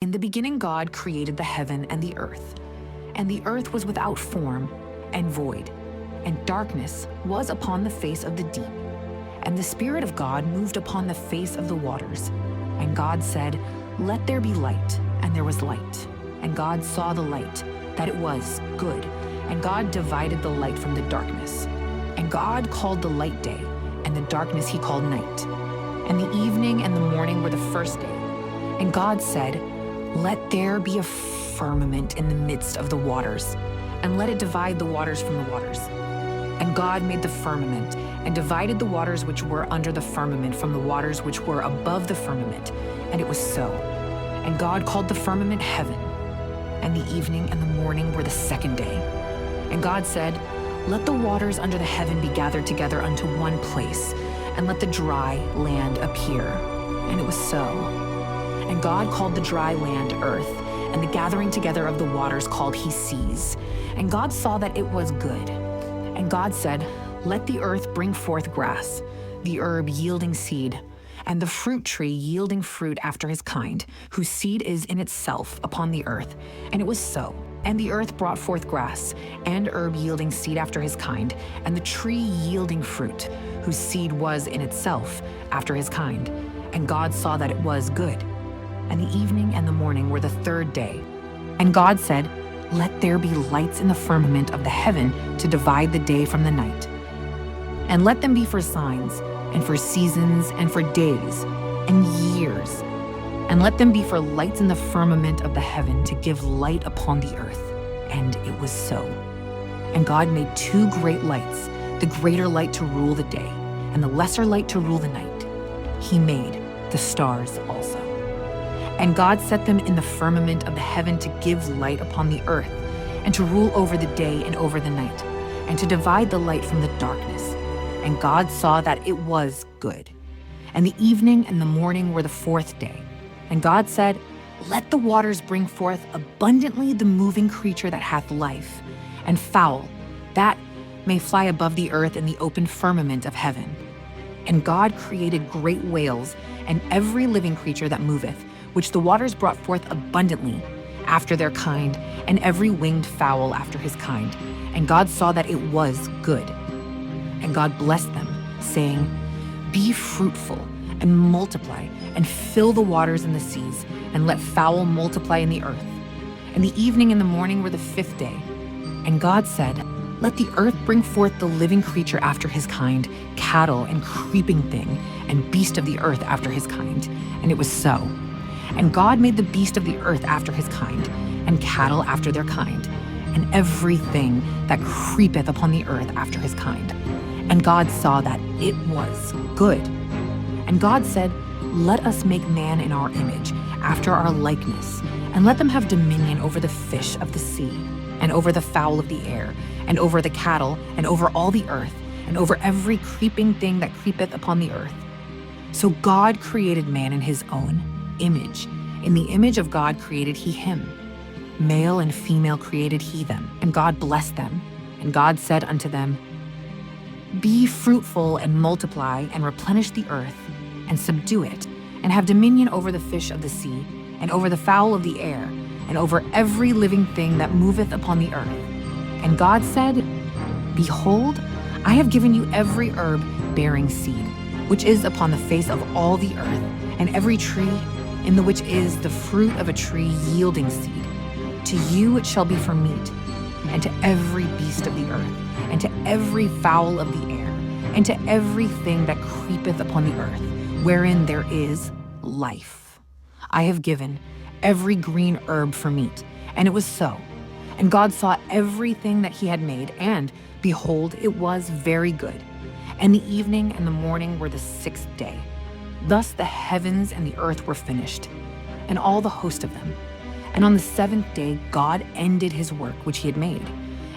In the beginning, God created the heaven and the earth was without form and void, and darkness was upon the face of the deep. And the Spirit of God moved upon the face of the waters. And God said, "Let there be light," and there was light. And God saw the light, that it was good. And God divided the light from the darkness. And God called the light day, and the darkness he called night. And the evening and the morning were the first day. And God said, "Let there be a firmament in the midst of the waters, and let it divide the waters from the waters." And God made the firmament, and divided the waters which were under the firmament from the waters which were above the firmament. And it was so. And God called the firmament heaven. And the evening and the morning were the second day. And God said, "Let the waters under the heaven be gathered together unto one place, and let the dry land appear." And it was so. And God called the dry land earth, and the gathering together of the waters called he seas. And God saw that it was good. And God said, "Let the earth bring forth grass, the herb yielding seed, and the fruit tree yielding fruit after his kind, whose seed is in itself upon the earth." And it was so. And the earth brought forth grass, and herb yielding seed after his kind, and the tree yielding fruit, whose seed was in itself after his kind. And God saw that it was good. And the evening and the morning were the third day. And God said, "Let there be lights in the firmament of the heaven to divide the day from the night. And let them be for signs, and for seasons, and for days, and years. And let them be for lights in the firmament of the heaven to give light upon the earth." And it was so. And God made two great lights, the greater light to rule the day, and the lesser light to rule the night. He made the stars also. And God set them in the firmament of the heaven to give light upon the earth, and to rule over the day and over the night, and to divide the light from the darkness. And God saw that it was good. And the evening and the morning were the fourth day. And God said, "Let the waters bring forth abundantly the moving creature that hath life, and fowl, that may fly above the earth in the open firmament of heaven." And God created great whales, and every living creature that moveth, which the waters brought forth abundantly, after their kind, and every winged fowl after his kind. And God saw that it was good. And God blessed them, saying, "Be fruitful, and multiply, and fill the waters and the seas, and let fowl multiply in the earth." And the evening and the morning were the fifth day. And God said, "Let the earth bring forth the living creature after his kind, cattle and creeping thing, and beast of the earth after his kind." And it was so. And God made the beast of the earth after his kind, and cattle after their kind, and everything that creepeth upon the earth after his kind. And God saw that it was good. And God said, "Let us make man in our image, after our likeness, and let them have dominion over the fish of the sea, and over the fowl of the air, and over the cattle, and over all the earth, and over every creeping thing that creepeth upon the earth." So God created man in his own image. In the image of God created he him. Male and female created he them. And God blessed them. And God said unto them, "Be fruitful and multiply, and replenish the earth, and subdue it, and have dominion over the fish of the sea, and over the fowl of the air, and over every living thing that moveth upon the earth." And God said, "Behold, I have given you every herb bearing seed, which is upon the face of all the earth, and every tree in the which is the fruit of a tree yielding seed. To you it shall be for meat, and to every beast of the earth, and to every fowl of the air, and to everything that creepeth upon the earth, wherein there is life. I have given every green herb for meat." And it was so. And God saw everything that he had made, and behold, it was very good. And the evening and the morning were the sixth day. Thus the heavens and the earth were finished, and all the host of them. And on the seventh day God ended his work which he had made.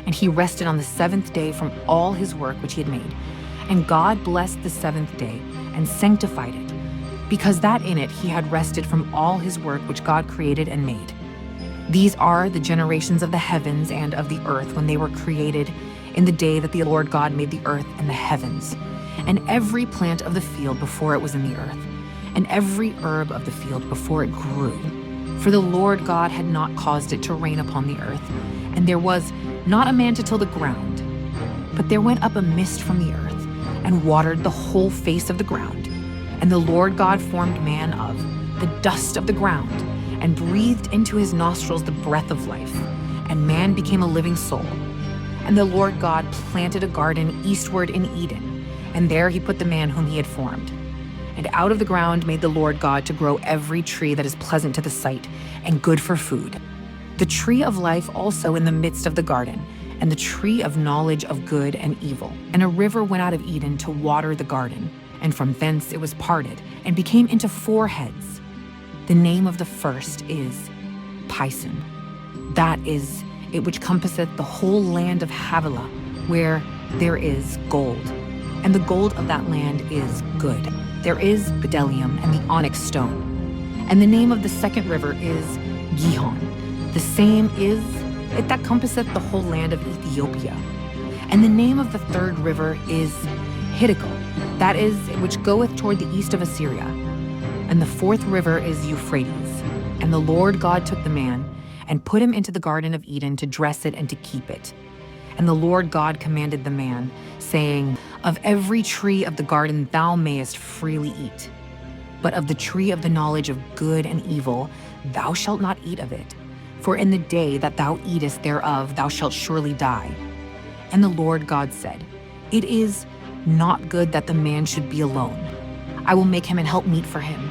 And he rested on the seventh day from all his work which he had made. And God blessed the seventh day, and sanctified it, because that in it he had rested from all his work which God created and made. These are the generations of the heavens and of the earth when they were created, in the day that the Lord God made the earth and the heavens, and every plant of the field before it was in the earth, and every herb of the field before it grew. for the Lord God had not caused it to rain upon the earth, and there was not a man to till the ground. But there went up a mist from the earth, and watered the whole face of the ground. And the Lord God formed man of the dust of the ground, and breathed into his nostrils the breath of life, and man became a living soul. And the Lord God planted a garden eastward in Eden, and there he put the man whom he had formed. And out of the ground made the Lord God to grow every tree that is pleasant to the sight, and good for food. The tree of life also in the midst of the garden, and the tree of knowledge of good and evil. And a river went out of Eden to water the garden, and from thence it was parted, and became into 4 heads. The name of the first is Pison. That is it which compasseth the whole land of Havilah, where there is gold. And the gold of that land is good. There is bdellium and the onyx stone. And the name of the second river is Gihon. The same is it that compasseth the whole land of Ethiopia. And the name of the third river is Hiddekel. That is it which goeth toward the east of Assyria. And the fourth river is Euphrates. And the Lord God took the man, and put him into the garden of Eden to dress it and to keep it. And the Lord God commanded the man, saying, Of every tree of the garden thou mayest freely eat, but of the tree of the knowledge of good and evil thou shalt not eat of it. For in the day that thou eatest thereof thou shalt surely die. And the Lord God said, It is not good that the man should be alone. I will make him an helpmeet for him.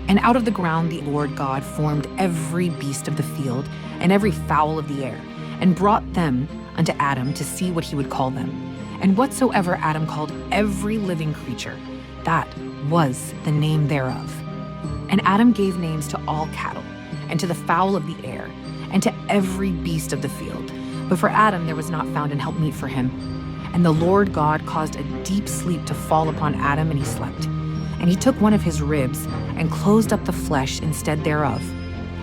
And out of the ground the Lord God formed every beast of the field and every fowl of the air, and brought them unto Adam to see what he would call them. And whatsoever Adam called every living creature, that was the name thereof. And Adam gave names to all cattle, and to the fowl of the air, and to every beast of the field. But for Adam there was not found an helpmeet for him. And the Lord God caused a deep sleep to fall upon Adam, and he slept. And he took one of his ribs, and closed up the flesh instead thereof.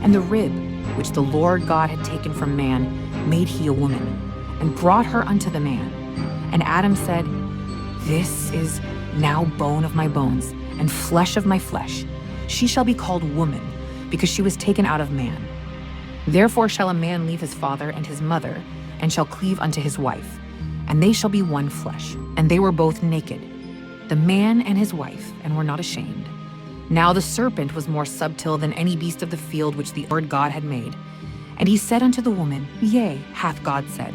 And the rib, which the Lord God had taken from man, made he a woman, and brought her unto the man. And Adam said, This is now bone of my bones, and flesh of my flesh. She shall be called woman, because she was taken out of man. Therefore shall a man leave his father and his mother, and shall cleave unto his wife, and they shall be one flesh. And they were both naked, the man and his wife, and were not ashamed. Now the serpent was more subtle than any beast of the field which the Lord God had made. And he said unto the woman, Yea, hath God said,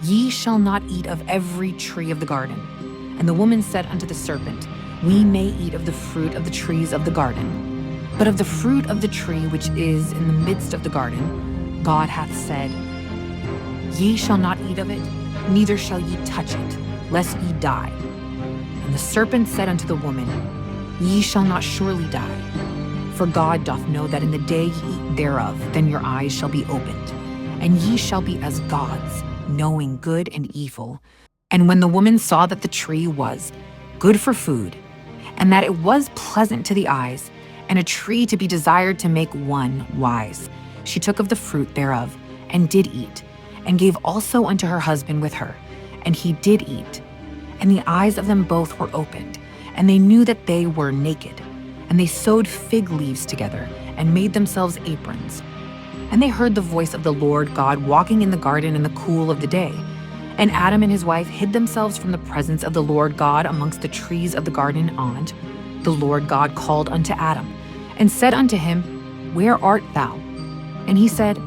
Ye shall not eat of every tree of the garden. And the woman said unto the serpent, We may eat of the fruit of the trees of the garden. But of the fruit of the tree which is in the midst of the garden, God hath said, Ye shall not eat of it, neither shall ye touch it, lest ye die. And the serpent said unto the woman, Ye shall not surely die. For God doth know that in the day ye eat thereof, then your eyes shall be opened, and ye shall be as gods, knowing good and evil. And when the woman saw that the tree was good for food, and that it was pleasant to the eyes, and a tree to be desired to make one wise, she took of the fruit thereof, and did eat, and gave also unto her husband with her, and he did eat. And the eyes of them both were opened, and they knew that they were naked. And they sewed fig leaves together, and made themselves aprons. And they heard the voice of the Lord God walking in the garden in the cool of the day. And Adam and his wife hid themselves from the presence of the Lord God amongst the trees of the garden. And the Lord God called unto Adam, and said unto him, Where art thou? And he said,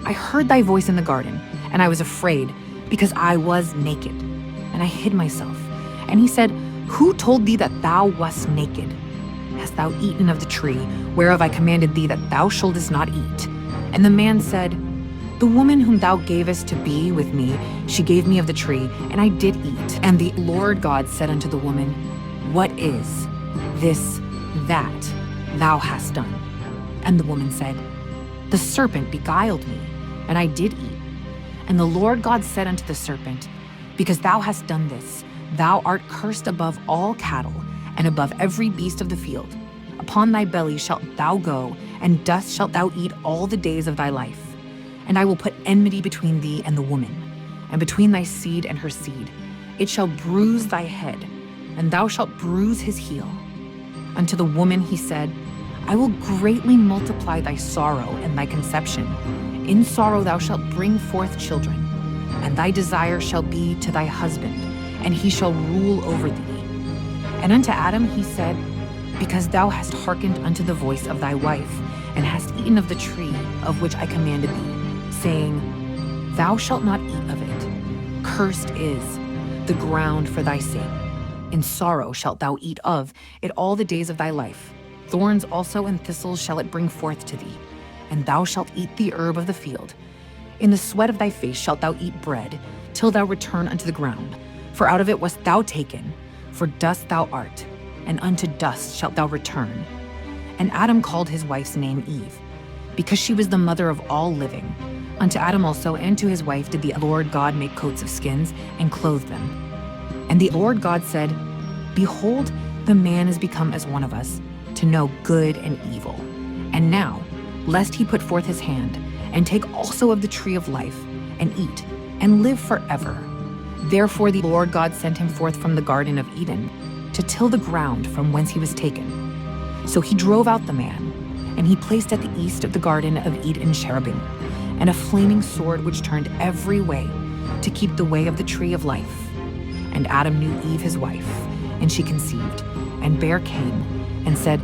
I heard thy voice in the garden, and I was afraid, because I was naked, and I hid myself. And he said, Who told thee that thou wast naked? Hast thou eaten of the tree, whereof I commanded thee that thou shouldest not eat? And the man said, The woman whom thou gavest to be with me, she gave me of the tree, and I did eat. And the Lord God said unto the woman, What is this that thou hast done? And the woman said, The serpent beguiled me, and I did eat. And the Lord God said unto the serpent, Because thou hast done this, thou art cursed above all cattle, and above every beast of the field. Upon thy belly shalt thou go, and dust shalt thou eat all the days of thy life. And I will put enmity between thee and the woman, and between thy seed and her seed. It shall bruise thy head, and thou shalt bruise his heel. Unto the woman he said, I will greatly multiply thy sorrow and thy conception. In sorrow thou shalt bring forth children, and thy desire shall be to thy husband, and he shall rule over thee. And unto Adam he said, Because thou hast hearkened unto the voice of thy wife, and hast eaten of the tree of which I commanded thee, saying, Thou shalt not eat of it. Cursed is the ground for thy sake. In sorrow shalt thou eat of it all the days of thy life. Thorns also and thistles shall it bring forth to thee, and thou shalt eat the herb of the field. In the sweat of thy face shalt thou eat bread, till thou return unto the ground. For out of it wast thou taken, for dust thou art, and unto dust shalt thou return. And Adam called his wife's name Eve, because she was the mother of all living. Unto Adam also and to his wife did the Lord God make coats of skins, and clothe them. And the Lord God said, Behold, the man is become as one of us, to know good and evil. And now, lest he put forth his hand, and take also of the tree of life, and eat, and live forever. Therefore the Lord God sent him forth from the Garden of Eden, to till the ground from whence he was taken. So he drove out the man, and he placed at the east of the Garden of Eden cherubim, and a flaming sword which turned every way, to keep the way of the tree of life. And Adam knew Eve his wife, and she conceived, and bare Cain, and said,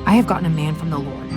I have gotten a man from the Lord.